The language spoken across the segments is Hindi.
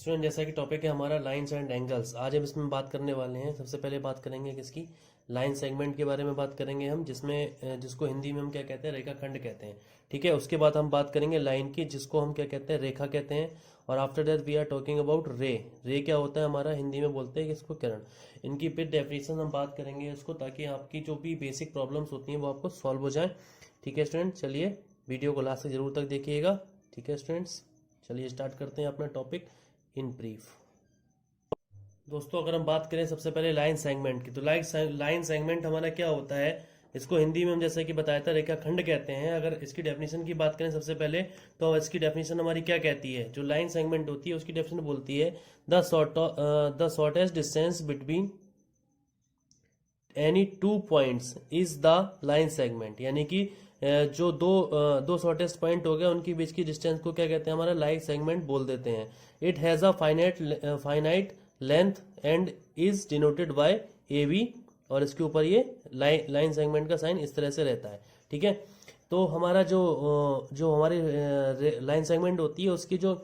स्टूडेंट, जैसा कि टॉपिक है हमारा लाइंस एंड एंगल्स, आज हम इसमें बात करने वाले हैं। सबसे पहले बात करेंगे किसकी, लाइन सेगमेंट के बारे में बात करेंगे हम, जिसको हिंदी में हम क्या कहते हैं, रेखाखंड कहते हैं। ठीक है, उसके बाद हम बात करेंगे लाइन की, जिसको हम क्या कहते हैं, रेखा कहते हैं। और after that we are talking about ray. Ray क्या होता है हमारा, हिंदी में बोलते हैं इसको किरण। इनकी फिर डेफिनेशन हम बात करेंगे इसको, ताकि आपकी जो भी बेसिक प्रॉब्लम्स होती हैं वो आपको सॉल्व हो जाए। ठीक है स्टूडेंट, चलिए वीडियो को लास्ट तक जरूर तक देखिएगा। ठीक है स्टूडेंट्स, चलिए स्टार्ट करते हैं अपना टॉपिक इन ब्रीफ। दोस्तों, अगर हम बात करें सबसे पहले लाइन सेगमेंट की, तो लाइन सेगमेंट हमारा क्या होता है, इसको हिंदी में हम जैसे कि बताया था रेखाखंड कहते हैं। अगर इसकी डेफिनेशन की बात करें सबसे पहले, तो इसकी डेफिनेशन हमारी क्या कहती है, जो लाइन सेगमेंट होती है उसकी डेफिनेशन बोलती है the shortest distance between any two points is the line segment. यानी कि जो दो शॉर्टेस्ट पॉइंट हो गए उनके बीच की डिस्टेंस को क्या कहते हैं, हमारा लाइन सेगमेंट बोल देते हैं। It has a finite length and is denoted by A B, और इसके ऊपर ये लाइन सेगमेंट का साइन इस तरह से रहता है। ठीक है, तो हमारा जो हमारी लाइन सेगमेंट होती है उसकी जो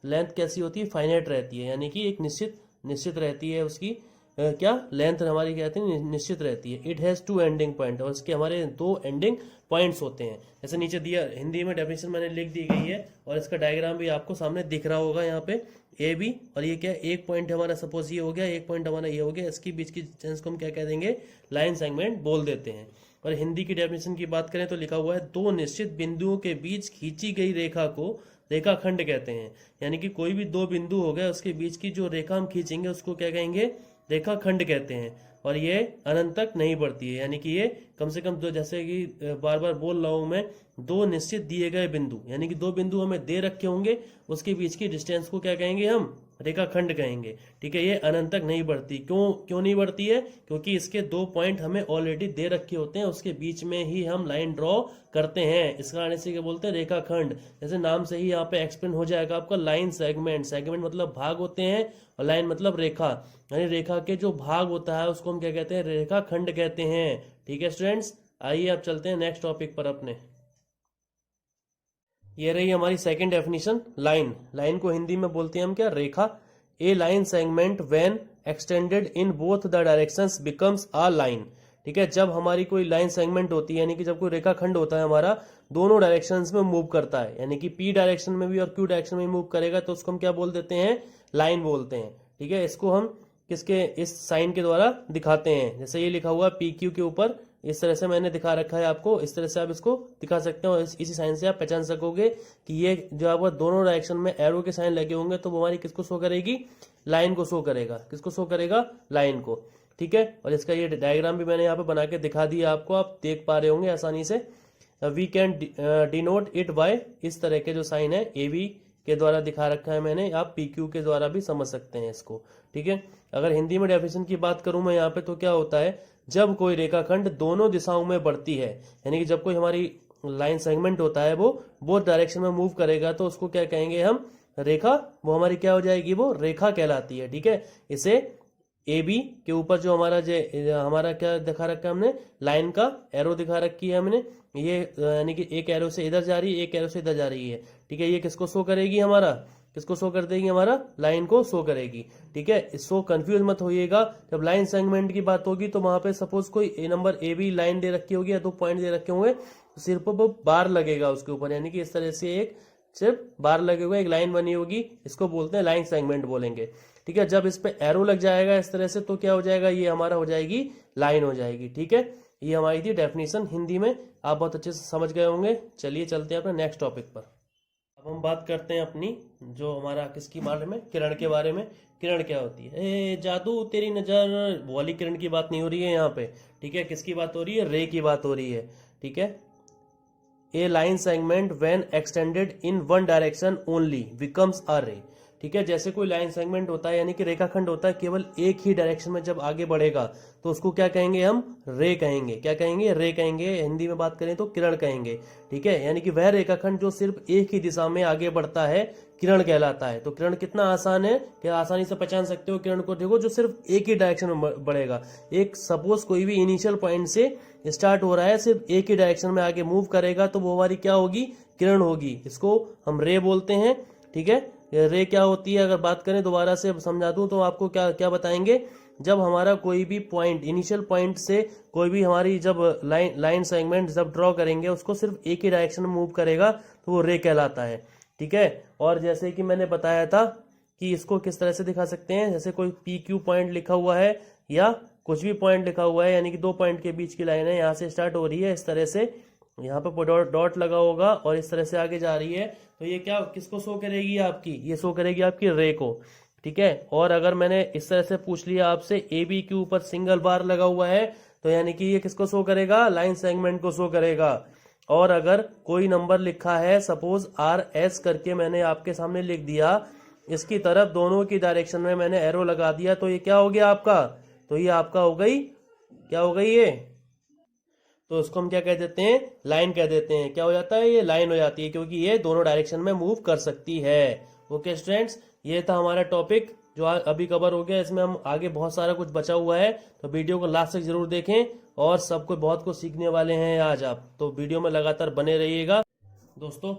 लेंथ कैसी होती है, फाइनाइट रहती है। यानी कि एक निश्चित रहती है उसकी क्या लेंथ हमारी कहते हैं, निश्चित रहती है। It has two ending point, और इसके हमारे दो एंडिंग पॉइंट्स होते हैं। जैसे नीचे दिया, हिंदी में डेफिनेशन मैंने लिख दी गई है, और इसका डायग्राम भी आपको सामने दिख रहा होगा यहाँ पे। ए बी, और ये क्या, एक पॉइंट हमारा सपोज ये हो गया, एक पॉइंट हमारा ये हो गया, इसके बीच की डिस्टेंस को हम क्या कह देंगे, लाइन सेगमेंट बोल देते हैं। और हिंदी की डेफिनेशन की बात करें तो लिखा हुआ है, दो निश्चित बिंदुओं के बीच खींची गई रेखा को रेखाखंड कहते हैं। यानी कि कोई भी दो बिंदु हो गए, उसके बीच की जो रेखा हम खींचेंगे उसको क्या कहेंगे, रेखाखंड कहते हैं। और ये अनंत तक नहीं बढ़ती है, यानी कि ये कम से कम दो, जैसे कि बार बार बोल रहा हूं मैं, दो निश्चित दिए गए बिंदु, यानी कि दो बिंदु हमें दे रखे होंगे, उसके बीच की डिस्टेंस को क्या कहेंगे, हम रेखाखंड कहेंगे। ठीक है, ये अनंत तक नहीं बढ़ती। क्यों नहीं बढ़ती है, क्योंकि इसके दो पॉइंट हमें ऑलरेडी दे रखे होते हैं, उसके बीच में ही हम लाइन ड्रॉ करते हैं। इस कारण से क्या बोलते हैं, रेखाखंड। जैसे नाम से ही यहाँ पे एक्सप्लेन हो जाएगा आपका, लाइन सेगमेंट। सेगमेंट मतलब भाग होते हैं, और लाइन मतलब रेखा, यानी रेखा के जो भाग होता है उसको हम क्या कहते हैं, रेखाखंड कहते हैं। ठीक है स्टूडेंट्स, आइए अब चलते हैं नेक्स्ट टॉपिक पर अपने। ये रही हमारी सेकंड डेफिनेशन, लाइन को हिंदी में बोलते हैं हम क्या, रेखा। A line segment when extended in both the directions becomes a line. ठीक है, जब हमारी कोई लाइन सेगमेंट होती है, यानी कि जब कोई रेखाखंड होता है हमारा दोनों डायरेक्शंस में मूव करता है, यानी कि पी डायरेक्शन में भी और क्यू डायरेक्शन में मूव करेगा, तो उसको हम क्या बोल देते हैं, लाइन बोलते हैं। ठीक है, इसको हम किसके, इस साइन के द्वारा दिखाते हैं। जैसे ये लिखा हुआ पी क्यू के ऊपर, इस तरह से मैंने दिखा रखा है आपको, इस तरह से आप इसको दिखा सकते हैं, और इसी साइन से आप पहचान सकोगे कि ये जो आपको दोनों डायरेक्शन में एरो के साइन लगे होंगे, तो वो हमारी किसको शो करेगी, लाइन को शो करेगा। किसको शो करेगा, लाइन को। ठीक है, और इसका ये डायग्राम भी मैंने यहाँ पे बना के दिखा दिया आपको, आप देख पा रहे होंगे आसानी से। We can denote it by, इस तरह के जो साइन है ए बी के द्वारा दिखा रखा है मैंने, आप पी क्यू के द्वारा भी समझ सकते हैं इसको। ठीक है, अगर हिंदी में डेफिनेशन की बात करूं मैं यहाँ पे, तो क्या होता है, जब कोई रेखाखंड दोनों दिशाओं में बढ़ती है, यानी कि जब कोई हमारी लाइन सेगमेंट होता है वो बोथ डायरेक्शन में मूव करेगा, तो उसको क्या कहेंगे हम, रेखा। वो हमारी क्या हो जाएगी, वो रेखा कहलाती है। ठीक है, इसे ए बी के ऊपर जो हमारा क्या दिखा रखा है हमने, लाइन का एरो दिखा रखी है हमने, ये यानी कि एक एरो से इधर जा रही है, एक एरो से इधर जा रही है। ठीक है, ये किसको शो करेगी, हमारा किसको शो कर देगी, हमारा लाइन को शो करेगी। ठीक है, इसको कंफ्यूज मत होइएगा, जब लाइन सेगमेंट की बात होगी तो वहां पे सपोज कोई नंबर ए बी लाइन दे रखी होगी या दो पॉइंट दे रखे होंगे, तो सिर्फ वो बार लगेगा उसके ऊपर, यानी कि इस तरह से एक सिर्फ बार लगे हुए एक लाइन बनी होगी, इसको बोलते हैं लाइन सेगमेंट बोलेंगे। ठीक है, जब इस पे एरो लग जाएगा इस तरह से, तो क्या हो जाएगा, ये हमारा हो जाएगी लाइन हो जाएगी। ठीक है, ये हमारी थी डेफिनेशन हिंदी में, आप बहुत अच्छे से समझ गए होंगे। चलिए चलते हैं अपने नेक्स्ट टॉपिक पर। अब हम बात करते हैं अपनी, जो हमारा किसकी बारे में, किरण के बारे में। किरण क्या होती है, ए जादू तेरी नजर, वो वाली किरण की बात नहीं हो रही है यहाँ पे। ठीक है, किसकी बात हो रही है, रे की बात हो रही है। ठीक है, a line segment when extended in one direction only becomes a ray. ठीक है, जैसे कोई लाइन सेगमेंट होता है, यानी कि रेखाखंड होता है, केवल एक ही डायरेक्शन में जब आगे बढ़ेगा, तो उसको क्या कहेंगे, हम रे कहेंगे। क्या कहेंगे, रे कहेंगे। हिंदी में बात करें तो किरण कहेंगे। ठीक है, यानी कि वह रेखाखंड जो सिर्फ एक ही दिशा में आगे बढ़ता है, किरण कहलाता है। तो किरण कितना आसान है कि आसानी से पहचान सकते हो किरण को। देखो, जो सिर्फ एक ही डायरेक्शन में बढ़ेगा, एक सपोज कोई भी इनिशियल पॉइंट से स्टार्ट हो रहा है, सिर्फ एक ही डायरेक्शन में आगे मूव करेगा, तो वो हमारी क्या होगी, किरण होगी। इसको हम रे बोलते हैं। ठीक है, रे क्या होती है, अगर बात करें दोबारा से समझा दूं तो आपको क्या क्या बताएंगे, जब हमारा कोई भी पॉइंट इनिशियल पॉइंट से कोई भी हमारी जब लाइन सेगमेंट जब ड्रॉ करेंगे उसको सिर्फ एक ही डायरेक्शन में मूव करेगा तो वो रे कहलाता है। ठीक है, और जैसे कि मैंने बताया था कि इसको किस तरह से दिखा सकते हैं, जैसे कोई पी क्यू पॉइंट लिखा हुआ है या कुछ भी पॉइंट लिखा हुआ है, यानी कि दो पॉइंट के बीच की लाइन है, यहाँ से स्टार्ट हो रही है इस तरह से, यहाँ पे डॉट लगा होगा और इस तरह से आगे जा रही है, तो ये क्या किसको शो करेगी आपकी, ये शो करेगी आपकी रे को। ठीक है, और अगर मैंने इस तरह से पूछ लिया आपसे ए बी के ऊपर सिंगल बार लगा हुआ है तो यानी कि ये किसको शो करेगा, लाइन सेगमेंट को शो करेगा। और अगर कोई नंबर लिखा है सपोज आर एस करके मैंने आपके सामने लिख दिया, इसकी तरफ दोनों की डायरेक्शन में मैंने एरो लगा दिया, तो ये क्या हो गया आपका, तो ये आपका हो गई, क्या हो गई ये, तो इसको हम क्या कह देते हैं, लाइन कह देते हैं। क्या हो जाता है, ये लाइन हो जाती है क्योंकि ये दोनों डायरेक्शन में मूव कर सकती है। ओके स्टूडेंट्स, ये था हमारा टॉपिक जो अभी कवर हो गया, इसमें हम आगे बहुत सारा कुछ बचा हुआ है, तो वीडियो को लास्ट तक जरूर देखें और सबको बहुत कुछ सीखने वाले हैं आज आप, तो वीडियो में लगातार बने रहिएगा। दोस्तों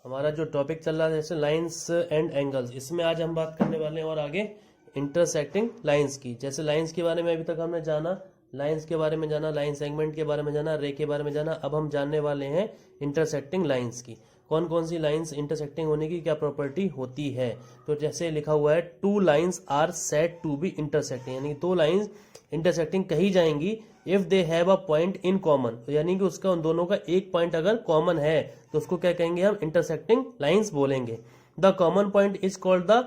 हमारा जो टॉपिक चल रहा है जैसे लाइंस एंड एंगल्स, इसमें आज हम बात करने वाले हैं और आगे इंटरसेक्टिंग लाइंस की। जैसे लाइंस के बारे में अभी तक हमने जाना, लाइंस के बारे में जाना, लाइन सेगमेंट के बारे में जाना, रे के बारे में जाना, अब हम जानने वाले हैं इंटरसेक्टिंग लाइंस की, कौन कौन सी लाइंस इंटरसेक्टिंग होने की क्या प्रॉपर्टी होती है। तो जैसे लिखा हुआ है two lines are said to be intersecting, यानी दो लाइंस इंटरसेक्टिंग कही जाएंगी if they have a point in common, यानी कि उसका उन दोनों का एक पॉइंट अगर कॉमन है तो उसको क्या कहेंगे, हम इंटरसेक्टिंग लाइंस बोलेंगे। The common point is called the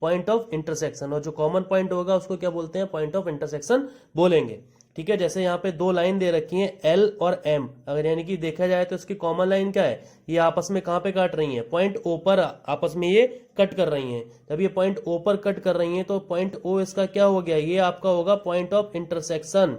point of intersection, और जो कॉमन पॉइंट होगा उसको क्या बोलते हैं, पॉइंट ऑफ इंटरसेक्शन बोलेंगे। ठीक है, जैसे यहाँ पे दो लाइन दे रखी हैं एल और एम, अगर यानी कि देखा जाए तो इसकी कॉमन लाइन क्या है, ये आपस में कहाँ पे काट रही हैं, पॉइंट ओ पर आपस में ये कट कर रही हैं। जब ये पॉइंट ओ पर कट कर रही हैं तो पॉइंट ओ इसका क्या हो गया, ये आपका होगा पॉइंट ऑफ इंटरसेक्शन।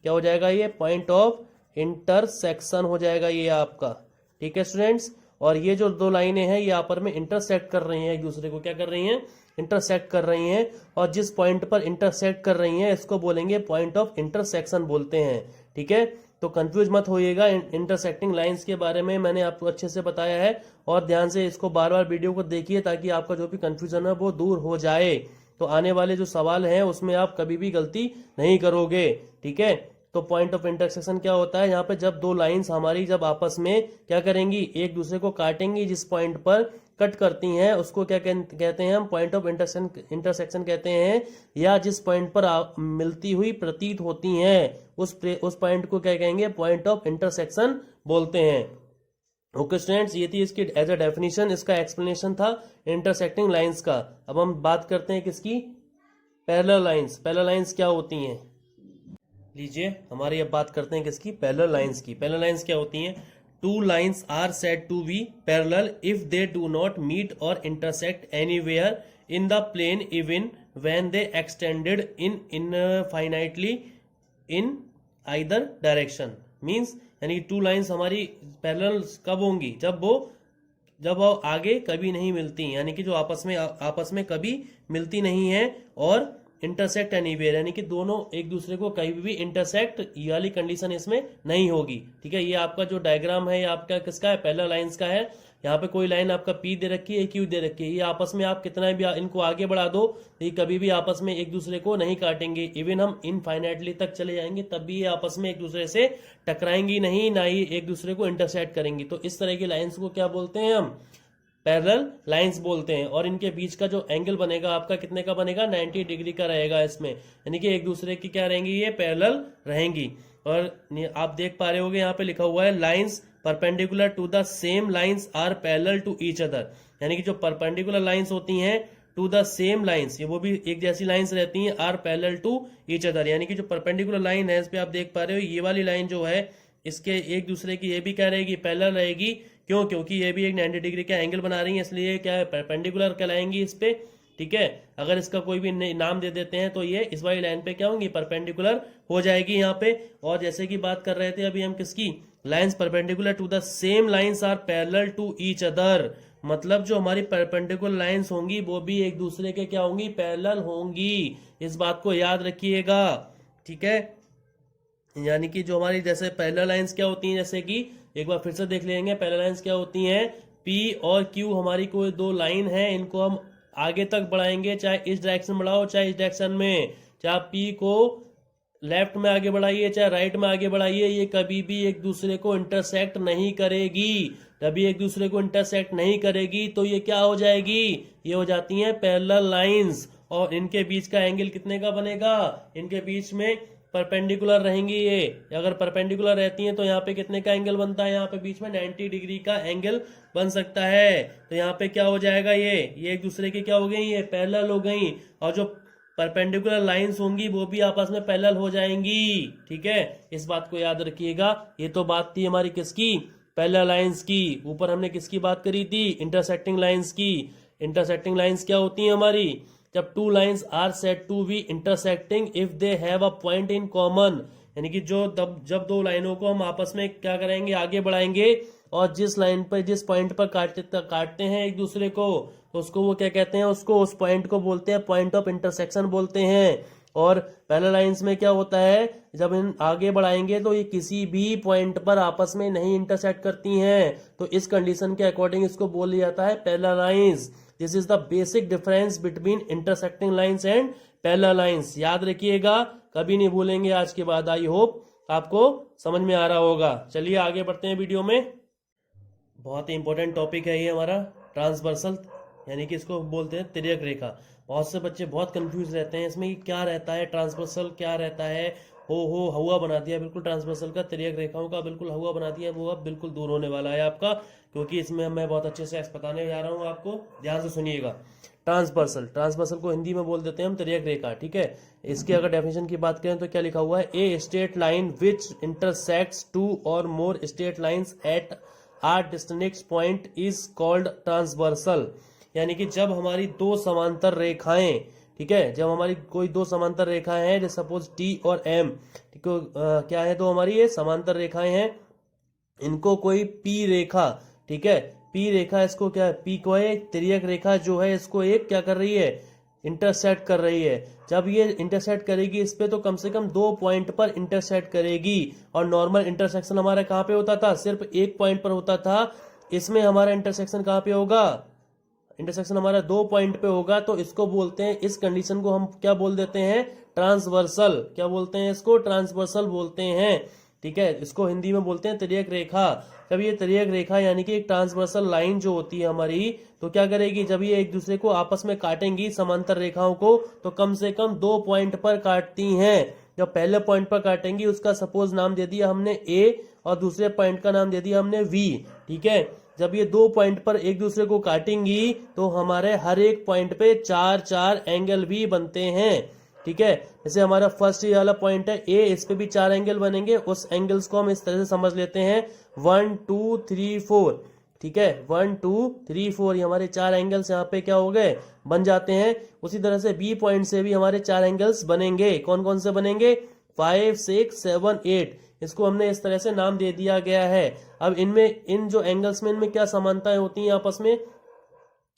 क्या हो जाएगा, ये पॉइंट ऑफ इंटरसेक्शन हो जाएगा ये आपका। ठीक है स्टूडेंट्स, और ये जो दो लाइनें हैं ये आपस में इंटरसेक्ट कर रही हैं, एक दूसरे को क्या कर रही हैं, इंटरसेक्ट कर रही हैं, और जिस पॉइंट पर इंटरसेक्ट कर रही हैं इसको बोलेंगे पॉइंट ऑफ इंटरसेक्शन बोलते हैं। ठीक है, तो कंफ्यूज मत होइएगा, इंटरसेक्टिंग लाइंस के बारे में मैंने आपको अच्छे से बताया है, और ध्यान से इसको बार बार वीडियो को देखिए ताकि आपका जो भी कंफ्यूजन है वो दूर हो जाए, तो आने वाले जो सवाल हैं उसमें आप कभी भी गलती नहीं करोगे। ठीक है, तो पॉइंट ऑफ इंटरसेक्शन क्या होता है, यहाँ पे जब दो लाइंस हमारी जब आपस में क्या करेंगी, एक दूसरे को काटेंगी, जिस पॉइंट पर कट करती हैं उसको क्या कहते हैं हम, पॉइंट ऑफ इंटरसेक्शन कहते हैं, या जिस पॉइंट पर मिलती हुई प्रतीत होती हैं उस पॉइंट को क्या कहेंगे, पॉइंट ऑफ इंटरसेक्शन बोलते हैं। ओके स्टूडेंट्स, ये थी इसकी एज अ डेफिनेशन, इसका एक्सप्लेनेशन था इंटरसेक्टिंग लाइंस का। अब हम बात करते हैं किसकी, पैरेलल लाइंस। पैरेलल लाइंस क्या होती हैं, लीजिए हमारी अब बात करते हैं किसकी, पैरेलल लाइंस की। पैरेलल लाइंस क्या होती हैं, two lines are said to be parallel if they do not meet और intersect anywhere in the plane even when they extended in infinitely in either direction. Means यानी टू लाइंस हमारी पैरेलल कब होंगी, जब वो आगे कभी नहीं मिलती, यानी कि जो आपस में कभी मिलती नहीं है, और इंटरसेक्ट एनीवेयर यानी कि दोनों एक दूसरे को कहीं भी इंटरसेक्ट ये वाली कंडीशन इसमें नहीं होगी। ठीक है, ये आपका जो डायग्राम है ये आपका किसका है, पैरेलल लाइंस का है। यहाँ पे कोई लाइन आपका पी दे रखी है, क्यू दे रखी है, ये आपस में आप कितना भी इनको आगे बढ़ा दो ये कभी भी आपस में एक दूसरे को नहीं काटेंगे, इवन हम इनफाइनाइटली तक चले जाएंगे तब भी ये आपस में एक दूसरे से टकराएंगी नहीं, ना ही एक दूसरे को इंटरसेक्ट करेंगी। तो इस तरह की लाइन्स को क्या बोलते हैं हम, पैरेलल लाइंस बोलते हैं। और इनके बीच का जो एंगल बनेगा आपका कितने का बनेगा, 90 डिग्री का रहेगा इसमें, यानी कि एक दूसरे की क्या रहेंगी, ये पैरेलल रहेंगी। और आप देख पा रहे होगे यहाँ पे लिखा हुआ है lines perpendicular to the same lines are parallel to each other, यानी कि जो परपेंडिकुलर लाइंस होती हैं टू द सेम लाइंस, ये वो भी एक जैसी लाइंस रहती हैं, are parallel to each other, यानी कि जो परपेंडिकुलर लाइन है इस पे आप देख पा रहे हो ये वाली लाइन जो है इसके एक दूसरे की ये भी क्या रहेगी, पैरेलल रहेगी। क्यों, क्योंकि ये भी एक 90 डिग्री का एंगल बना रही है, इसलिए क्या है, परपेंडिकुलर कहलाएंगी इस पे। ठीक है, अगर इसका कोई भी नाम दे देते हैं तो ये इस वाली लाइन पे क्या होंगी, परपेंडिकुलर हो जाएगी यहाँ पे। और जैसे कि बात कर रहे थे अभी हम किसकी, lines perpendicular to the same lines are parallel to each other, मतलब जो हमारी परपेंडिकुलर लाइंस होंगी वो भी एक दूसरे के क्या होंगी, पैरेलल होंगी। इस बात को याद रखिएगा। ठीक है, यानी कि जो हमारी जैसे पैरेलल लाइंस क्या होती हैं, जैसे कि एक बार फिर से देख लेंगे, पैरेलल लाइंस क्या होती हैं, P और Q हमारी कोई दो लाइन है, इनको हम आगे तक बढ़ाएंगे, चाहे इस डायरेक्शन बढ़ाओ चाहे इस डायरेक्शन में, चाहे P को लेफ्ट में आगे बढ़ाइए चाहे राइट में आगे बढ़ाइए, ये कभी भी एक दूसरे को इंटरसेक्ट नहीं करेगी। कभी एक दूसरे को इंटरसेक्ट नहीं करेगी तो ये क्या हो जाएगी, ये हो जाती हैं पैरेलल लाइंस। और इनके बीच का एंगल कितने का बनेगा, इनके बीच में परपेंडिकुलर रहेंगी ये, अगर परपेंडिकुलर रहती हैं तो यहाँ पे कितने का एंगल बनता है, यहाँ पे बीच में 90 डिग्री का एंगल बन सकता है। तो यहाँ पे क्या हो जाएगा, ये एक दूसरे की क्या हो गई, ये पैरेलल हो गई, और जो परपेंडिकुलर लाइंस होंगी वो भी आपस में पैरेलल हो जाएंगी। ठीक है, इस बात को याद रखिएगा। ये तो बात थी हमारी किसकी, पैरेलल लाइंस की। ऊपर हमने किसकी बात करी थी, इंटरसेक्टिंग लाइंस की। इंटरसेक्टिंग लाइंस क्या होती हैं हमारी, जब two lines are said to be intersecting if they have a point in common, यानी कि जब दो लाइनों को हम आपस में क्या करेंगे, आगे बढ़ाएंगे, और जिस लाइन पर जिस पॉइंट पर काटते हैं एक दूसरे को, तो उसको वो क्या कहते हैं, उसको उस पॉइंट को बोलते हैं पॉइंट ऑफ इंटरसेक्शन बोलते हैं। और पैरेलल लाइंस में क्या होता है, जब इन आगे बढ़ाएंगे तो ये किसी भी पॉइंट पर आपस में नहीं इंटरसेक्ट करती हैं, तो इस कंडीशन के अकॉर्डिंग इसको बोल जाता है parallel lines. This is the basic difference between intersecting lines and parallel lines. याद रखिएगा, कभी नहीं भूलेंगे आज के बाद। आई होप आपको समझ में आ रहा होगा। चलिए आगे बढ़ते हैं वीडियो में। बहुत ही इंपॉर्टेंट टॉपिक है ये हमारा, ट्रांसवर्सल, यानी कि इसको बोलते हैं तिर्यक रेखा। बहुत से बच्चे बहुत कंफ्यूज रहते हैं इसमें कि क्या रहता है ट्रांसवर्सल, क्या रहता है। हुआ बना दिया बिल्कुल ट्रांसवर्सल का, तिर्यक रेखाओं का बिल्कुल हुआ बना दिया। वो अब बिल्कुल दूर होने वाला है आपका, क्योंकि इसमें मैं बहुत अच्छे से बताने जा रहा हूँ आपको, ध्यान से सुनिएगा। ट्रांसवर्सल को हिंदी में बोल देते हैं हम तिर्यक रेखा। ठीक है, इसकी अगर डेफिनेशन की बात करें तो क्या लिखा हुआ है, a straight line which intersects two और more straight lines at are distinct point is called transversal. यानी कि जब हमारी दो समांतर रेखाएं, ठीक है, जब हमारी कोई दो समांतर रेखाएं हैं, जैसे सपोज टी और एम, ठीक है, क्या है, तो हमारी ये समांतर रेखाएं हैं, इनको कोई पी रेखा, ठीक है, पी रेखा, इसको क्या है, पी को एक तिर्यक रेखा जो है इसको एक क्या कर रही है, इंटरसेक्ट कर रही है। जब ये इंटरसेक्ट करेगी इस पे तो कम से कम 2 पॉइंट पर इंटरसेक्ट करेगी। और नॉर्मल इंटरसेक्शन हमारा कहाँ पे होता था, सिर्फ एक पॉइंट पर होता था। इसमें हमारा इंटरसेक्शन कहाँ पे होगा, इंटरसेक्शन हमारा 2 पॉइंट पे होगा। तो इसको बोलते हैं, इस कंडीशन को हम क्या बोल देते हैं, ट्रांसवर्सल। क्या बोलते हैं इसको, ट्रांसवर्सल बोलते हैं। ठीक है, इसको हिंदी में बोलते हैं तिर्यक रेखा। जब ये तिर्यक रेखा यानी कि एक ट्रांसवर्सल लाइन जो होती है हमारी, तो क्या करेगी, जब ये एक दूसरे को आपस में काटेंगी समांतर रेखाओं को, तो कम से कम 2 पॉइंट पर काटती हैं। जब पहले पॉइंट पर काटेंगी उसका सपोज नाम दे दिया हमने ए, और दूसरे पॉइंट का नाम दे दिया हमने वी। ठीक है, जब ये 2 पॉइंट पर एक दूसरे को काटेंगी तो हमारे हर एक पॉइंट पे 4 एंगल भी बनते हैं। ठीक है, जैसे हमारा फर्स्ट ये वाला पॉइंट है ए, इस पे भी 4 एंगल बनेंगे। उस एंगल्स को हम इस तरह से समझ लेते हैं 1 2 3 4। ठीक है, 1 2 3 4 ये हमारे 4 एंगल्स यहाँ पे क्या हो गए, बन जाते हैं। उसी तरह से बी पॉइंट से भी हमारे 4 एंगल्स बनेंगे। कौन कौन से बनेंगे, 5 6 7 8। इसको हमने इस तरह से नाम दे दिया गया है। अब इनमें, इन जो एंगल्स में, इनमें क्या समानताएं होती हैं आपस में,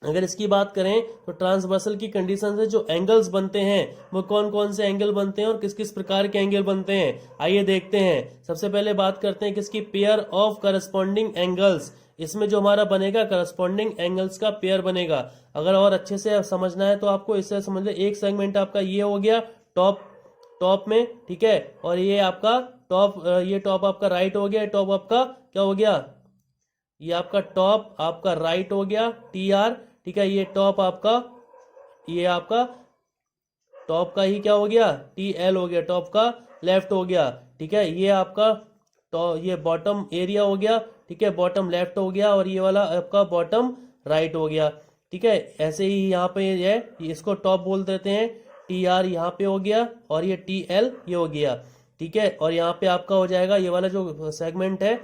अगर इसकी बात करें तो ट्रांसवर्सल की कंडीशन से जो एंगल्स बनते हैं वो कौन कौन से एंगल बनते हैं और किस किस प्रकार के एंगल बनते हैं, आइए देखते हैं। सबसे पहले बात करते हैं किसकी, पेयर ऑफ करस्पॉन्डिंग एंगल्स। इसमें जो हमारा बनेगा करस्पॉन्डिंग एंगल्स का पेयर बनेगा। अगर और अच्छे से समझना है तो आपको इससे समझ ले, एक सेगमेंट आपका ये हो गया टॉप में, ठीक है, और ये आपका ये टॉप आपका राइट हो गया, टॉप आपका क्या हो गया, ये आपका टॉप आपका राइट हो गया टी आर। ठीक है, ये टॉप आपका, ये आपका टॉप का ही क्या हो गया, टी एल हो गया, टॉप का लेफ्ट हो गया। ठीक है, ये आपका ये बॉटम एरिया हो गया। ठीक है, बॉटम लेफ्ट हो गया, और ये वाला आपका बॉटम राइट हो गया। ठीक है, ऐसे ही यहाँ पे है, इसको टॉप बोल देते हैं, टी आर यहाँ पे हो गया, और ये टी एल ये हो गया। ठीक है, और यहाँ पे आपका हो जाएगा ये वाला जो सेगमेंट है,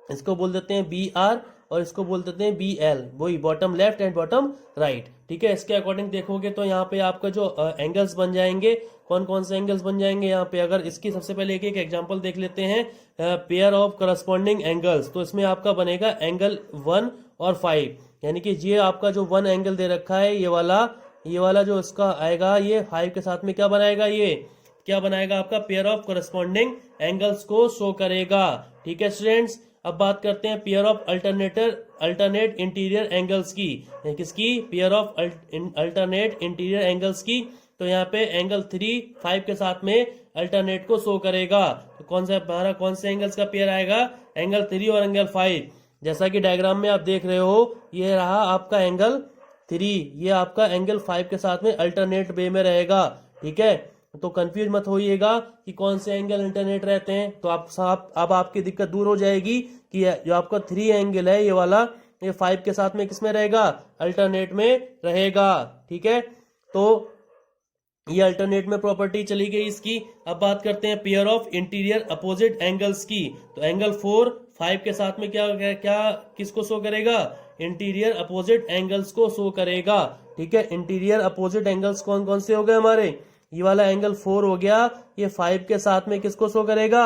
इसको बोल देते हैं बी आर, और इसको बोल देते हैं बी एल, वही bottom left and bottom right. ठीक है, इसके अकॉर्डिंग देखोगे तो यहाँ पे आपका जो एंगल्स बन जाएंगे, कौन कौन से एंगल्स बन जाएंगे यहाँ पे। अगर इसकी सबसे पहले एक एक एग्जांपल देख लेते हैं, पेयर ऑफ करस्पॉन्डिंग एंगल्स, तो इसमें आपका बनेगा एंगल 1 और 5। यानी कि ये आपका जो 1 एंगल दे रखा है, ये वाला जो इसका आएगा, ये 5 के साथ में क्या बनाएगा, ये क्या बनाएगा आपका पेयर ऑफ करस्पॉन्डिंग एंगल्स को शो करेगा। ठीक है स्टूडेंट्स, अब बात करते हैं pair of alternate interior angles की। किसकी? Pair of alternate interior angles की। तो यहाँ पे एंगल 3, 5 के साथ में अल्टरनेट को शो करेगा। तो कौन से एंगल्स का पेयर आएगा? एंगल 3 और एंगल 5। जैसा कि डायग्राम में आप देख रहे हो, ये रहा आपका एंगल 3, ये आपका एंगल 5 के साथ में अल्टरनेट वे में रहेगा। ठीक है, तो कंफ्यूज मत होइएगा कि कौन से एंगल अल्टरनेट रहते हैं। तो अब आपकी दिक्कत दूर हो जाएगी कि जो आपका 3 एंगल है ये वाला, ये 5 के साथ में किसमें रहेगा? अल्टरनेट में रहेगा। ठीक है, तो ये अल्टरनेट में प्रॉपर्टी चली गई इसकी। अब बात करते हैं pair of interior opposite angles की। तो एंगल 4, 5 के साथ में क्या किसको शो करेगा? इंटीरियर अपोजिट एंगल्स को शो करेगा। ठीक है, इंटीरियर अपोजिट एंगल्स कौन कौन से हो गए हमारे? ये वाला एंगल 4 हो गया, ये 5 के साथ में किसको शो करेगा?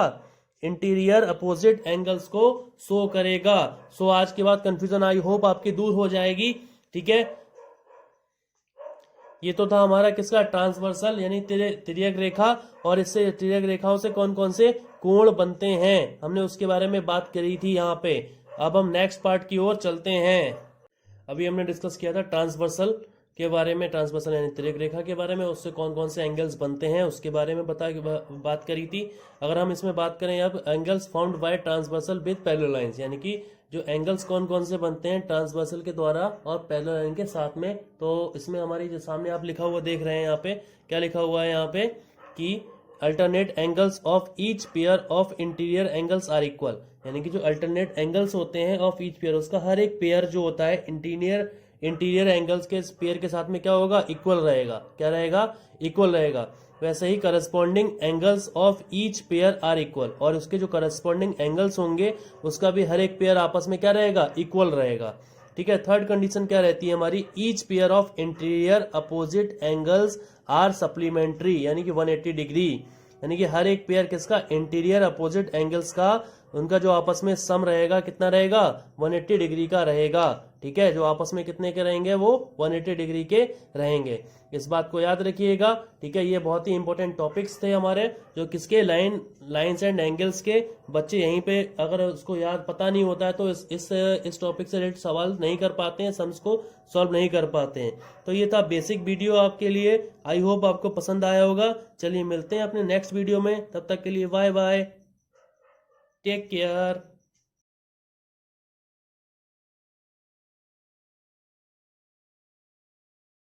इंटीरियर अपोजिट एंगल्स को शो करेगा। सो आज के बाद कंफ्यूजन आई होप आपकी दूर हो जाएगी। ठीक है, ये तो था हमारा किसका? ट्रांसवर्सल यानी तिर्यक रेखा, और इससे तिर्यक रेखाओं से कौन कौन से कोण बनते हैं हमने उसके बारे में बात करी थी यहाँ पे। अब हम नेक्स्ट पार्ट की ओर चलते हैं। अभी हमने डिस्कस किया था ट्रांसवर्सल के बारे में, ट्रांसवर्सल यानी तिर्यक रेखा के बारे में, उससे कौन कौन से एंगल्स बनते हैं उसके बारे में बात करी थी। अगर हम इसमें बात करें अब angles found by transversal with parallel lines, यानी कि जो एंगल्स कौन कौन से बनते हैं ट्रांसवर्सल के द्वारा और पैरेलल लाइन के साथ में। तो इसमें हमारी जो सामने आप लिखा हुआ देख रहे हैं, यहाँ पे क्या लिखा हुआ है यहाँ पे कि alternate angles of each pair of interior angles are equal, यानी कि जो अल्टरनेट एंगल्स होते हैं ऑफ ईच पेयर, उसका हर एक पेयर जो होता है इंटीरियर एंगल्स के पेयर के साथ में क्या होगा? इक्वल रहेगा। क्या रहेगा? इक्वल रहेगा। वैसे ही corresponding angles of each pair are equal, और उसके जो करस्पॉन्डिंग एंगल्स होंगे उसका भी हर एक पेयर आपस में क्या रहेगा? इक्वल रहेगा। ठीक है, थर्ड कंडीशन क्या रहती है हमारी? Each pair of interior opposite angles are supplementary, यानी कि 180 डिग्री, यानी कि हर एक पेयर किसका? इंटीरियर अपोजिट एंगल्स का, उनका जो आपस में सम रहेगा कितना रहेगा? 180 डिग्री का रहेगा। ठीक है, जो आपस में कितने के रहेंगे? वो 180 डिग्री के रहेंगे। इस बात को याद रखिएगा। ठीक है, ये बहुत ही इंपॉर्टेंट टॉपिक्स थे हमारे, जो किसके? लाइंस एंड एंगल्स के। बच्चे यहीं पे अगर उसको याद पता नहीं होता है तो इस टॉपिक से रिलेटेड सवाल नहीं कर पाते हैं, सम्स को सॉल्व नहीं कर पाते हैं। तो ये था बेसिक वीडियो आपके लिए। आई होप आपको पसंद आया होगा। चलिए मिलते हैं अपने नेक्स्ट वीडियो में, तब तक के लिए बाय बाय, टेक केयर।